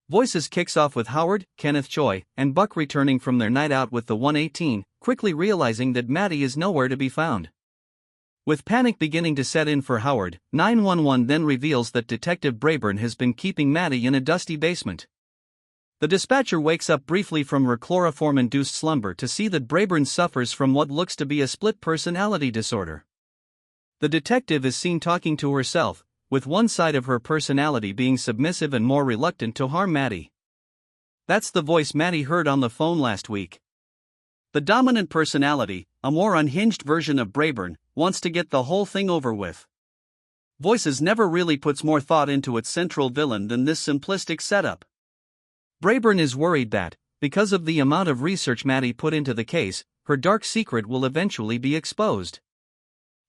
Voices kicks off with Howard, Kenneth Choi, and Buck returning from their night out with the 118, quickly realizing that Maddie is nowhere to be found. With panic beginning to set in for Howard, 911 then reveals that Detective Braeburn has been keeping Maddie in a dusty basement. The dispatcher wakes up briefly from her chloroform-induced slumber to see that Braeburn suffers from what looks to be a split personality disorder. The detective is seen talking to herself, with one side of her personality being submissive and more reluctant to harm Maddie. That's the voice Maddie heard on the phone last week. The dominant personality, a more unhinged version of Braeburn, wants to get the whole thing over with. Voices never really puts more thought into its central villain than this simplistic setup. Braeburn is worried that, because of the amount of research Maddie put into the case, her dark secret will eventually be exposed.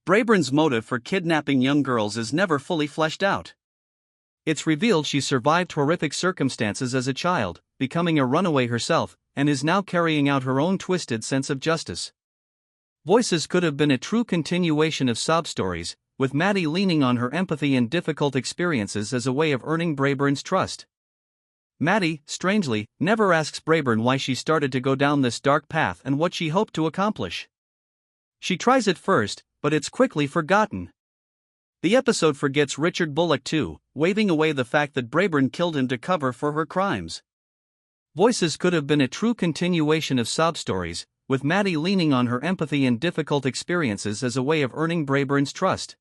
Braeburn's motive for kidnapping young girls is never fully fleshed out. It's revealed she survived horrific circumstances as a child, becoming a runaway herself, and is now carrying out her own twisted sense of justice. Voices could have been a true continuation of sob stories, with Maddie leaning on her empathy and difficult experiences as a way of earning Braeburn's trust. Maddie, strangely, never asks Braeburn why she started to go down this dark path and what she hoped to accomplish. She tries at first, but it's quickly forgotten. The episode forgets Richard Bullock too, waving away the fact that Braeburn killed him to cover for her crimes. Voices could have been a true continuation of sob stories, with Maddie leaning on her empathy and difficult experiences as a way of earning Braeburn's trust.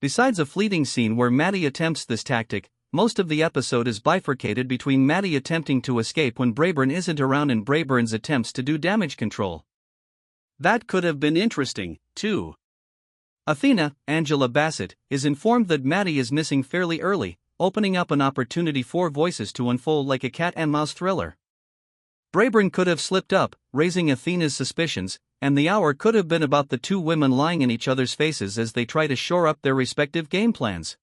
Besides a fleeting scene where Maddie attempts this tactic, most of the episode is bifurcated between Maddie attempting to escape when Braeburn isn't around and Braeburn's attempts to do damage control. That could have been interesting, too. Athena, Angela Bassett, is informed that Maddie is missing fairly early, opening up an opportunity for voices to unfold like a cat-and-mouse thriller. Braeburn could have slipped up, raising Athena's suspicions, and the hour could have been about the two women lying in each other's faces as they try to shore up their respective game plans.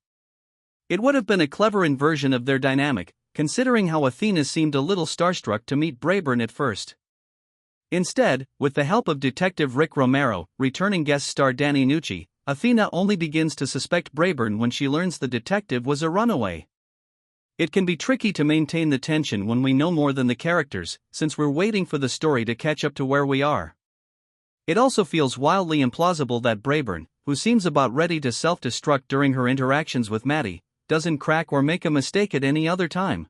It would have been a clever inversion of their dynamic, considering how Athena seemed a little starstruck to meet Braeburn at first. Instead, with the help of Detective Rick Romero, returning guest star Danny Nucci, Athena only begins to suspect Braeburn when she learns the detective was a runaway. It can be tricky to maintain the tension when we know more than the characters, since we're waiting for the story to catch up to where we are. It also feels wildly implausible that Braeburn, who seems about ready to self-destruct during her interactions with Maddie, doesn't crack or make a mistake at any other time.